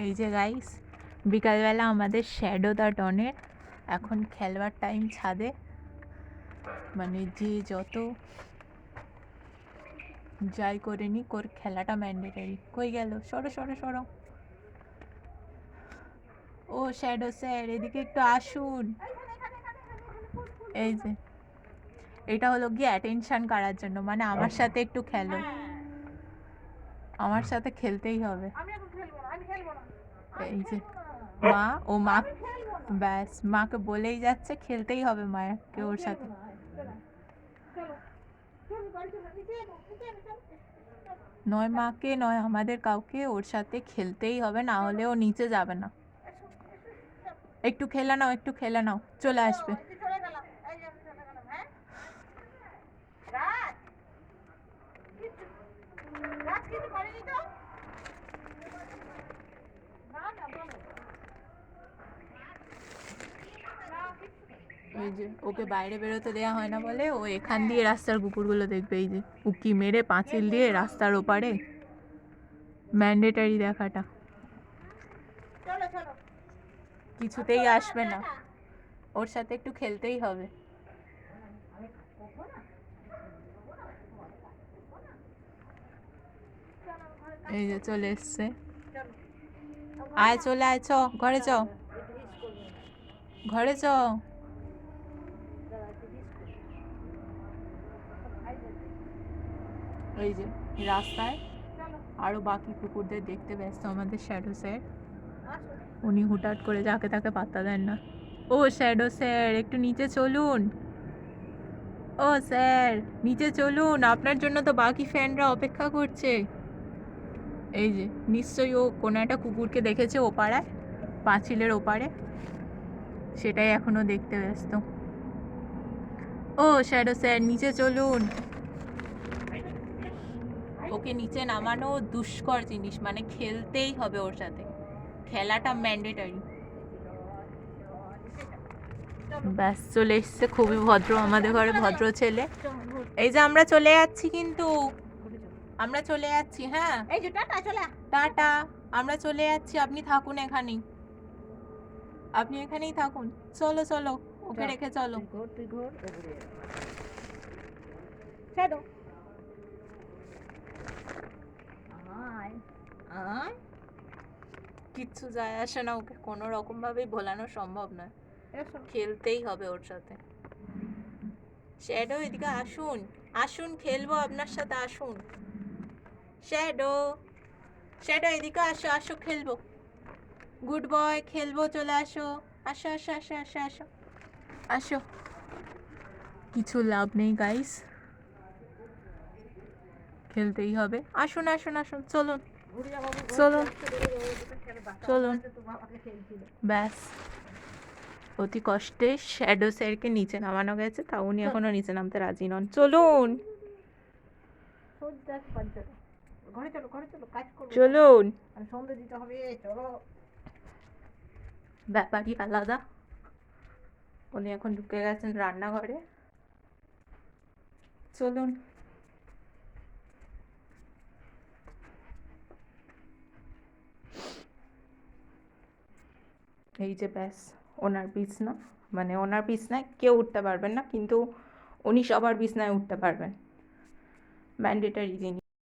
এই যে গাইস, বিকালবেলা আমাদের শ্যাডো দা ডনের এখন খেলবার টাইম ছাদে। মানে যে যত যাই করে নি, ওর খেলাটা ম্যান্ডেটারি। কই গেল? সরো সরো সরো। ও শ্যাডো স্যার, এদিকে একটু আসুন। এই যে এটা হলো গিয়ে অ্যাটেনশন করার জন্য, মানে আমার সাথে একটু খেলো, আমার সাথে খেলতেই হবে। এই যে মা, ও মা ব্যাস মাকে বলেই যাচ্ছে খেলতেই হবে মায়াকে ওর সাথে। নয় মাকে নয় আমাদের কাউকে ওর সাথে খেলতেই হবে, না হলে ও নিচে যাবে না। একটু খেলে নাও, একটু খেলে নাও, চলে আসবে। ওই যে ওকে বাইরে বেরোতে দেওয়া হয় না বলে ও এখান দিয়ে রাস্তার কুকুরগুলো দেখবে। এই যে উকি মেরে পাঁচিল দিয়ে রাস্তার ওপারে, ম্যান্ডেটারি দেখাটা। কিছুতেই আসবে না, ওর সাথে একটু খেলতেই হবে। এই যে চলে এসছে। আয় চলে আয়, চ ঘরে চ, ঘরে চ। এই যে রাস্তায় আরো বাকি কুকুরদের দেখতে ব্যস্ত আমাদের শ্যাডো স্যার। উনি হুটহাট করে যাকে তাকে পাত্তা দেন না। ও শ্যাডো স্যার, একটু নিচে চলুন। ও স্যার, নিচে চলুন, আপনার জন্য তো বাকি ফ্যানরা অপেক্ষা করছে। এই যে নিশ্চয়ই ও কোনো একটা কুকুরকে দেখেছে ও পাড়ায়, পাঁচিলের ওপারে, সেটাই এখনো দেখতে ব্যস্ত। ও শ্যাডো স্যার, নিচে চলুন। ওকে নিচে নামানো দুষ্কর জিনিস, মানে খেলতেই হবে ওর সাথে, খেলাটা ম্যান্ডেটারি। ব্যাস চলে এসছে, খুবই ভদ্র আমাদের ঘরে, ভদ্র ছেলে। এই যে আমরা চলে যাচ্ছি, কিন্তু আমরা চলে যাচ্ছি। হ্যাঁ এই যে টাটা, চলে টাটা, আমরা চলে যাচ্ছি, আপনি থাকুন এখানেই, আপনি এখানেই থাকুন। চলো চলো, ওকে রেখে চলো। তুই ঘোর, শ্যাডো আয় আয়। কিচ্ছু যায় আসে না, ওকে কোনো রকম ভাবেই ভোলানো সম্ভব নয়, খেলতেই হবে ওর সাথে। শ্যাডো এদিকে আসুন, আসুন খেলবো আপনার সাথে, আসুন। শ্যাডো, শ্যাডো এদিকে আসো, আসো খেলবো। গুড বয়, খেলবো, চলে আসো, আসো আসো আসো আসো আসো আসো। কিছু লাভ নেই গাইস, খেলতেই হবে। আসুন আসুন আসুন, চলুন চলুন চলুন। ব্যাস অতি কষ্টে শ্যাডো স্যারকে নিচে নামানো গেছে, তা উনি এখনো নিচে নামতে রাজি নন। চলুন চলুন, ব্যাপারই আলাদা। উনি এখন ঢুকে গেছেন রান্নাঘরে। চলুন। এই যে ব্যাস ওনার বিছনা, মানে ওনার বিছনায় কেউ উঠতে পারবেন না, কিন্তু উনি সবার বিছনায় উঠতে পারবেন, ম্যান্ডেটারি জিনিস।